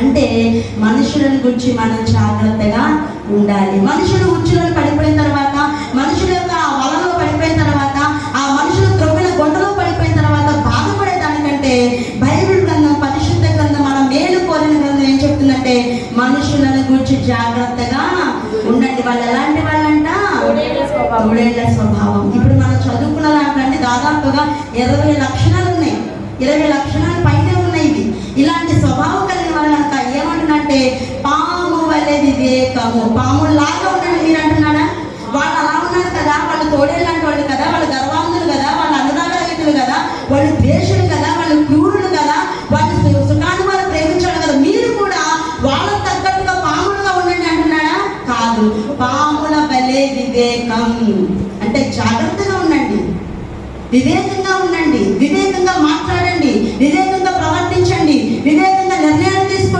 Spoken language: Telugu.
అంటే మనుషులను గురించి మనం జాగ్రత్తగా ఉండాలి. మనుషులు ఉచ్చులను పడిపోయిన తర్వాత, మనుషుల యొక్క వలలో పడిపోయిన తర్వాత, ఆ మనుషులు త్రొవ్విన గొంటలో పడిపోయిన తర్వాత బాధపడే దానికంటే బైబిల్ గ్రంథం, పరిశుద్ధ గ్రంథం, మన మేలు కోరిన గ్రంథం ఏం చెప్తుందంటే మనుషులను గురించి జాగ్రత్తగా ఉండండి. వాళ్ళు ఎలాంటి వాళ్ళంట? తోడేళ్ల స్వభావం. ఇప్పుడు మనం చదువుకున్న దాంట్లో దాదాపుగా 20 లక్షణాలు ఉన్నాయి. 20 లక్షణాలు పైనే ఉన్నాయి. ఇలాంటి స్వభావం కలిగిన వాళ్ళంతా ఏమంటున్నంటే పాము వలె వివేకము. పాములాగా ఉండండి మీరు అంటున్నాడా? వాళ్ళు అలా ఉన్నారు కదా, వాళ్ళు తోడేళ్ళంటి వాళ్ళు కదా, వాళ్ళు గర్వాంధులు కదా, వాళ్ళు అనురాగరహితులు కదా, వాళ్ళు ద్వేషులు కదా, వాళ్ళు క్రూరులు కదా, వాళ్ళు సుఖాన్ని వాళ్ళు ప్రేమించాడు కదా. మీరు కూడా వాళ్ళకు తగ్గట్టుగా పాములుగా ఉండండి అంటున్నాడా? కాదు. పాముల వలె వివేకం అంటే జాగ్రత్తగా ఉండండి, వివేకంగా ఉండండి.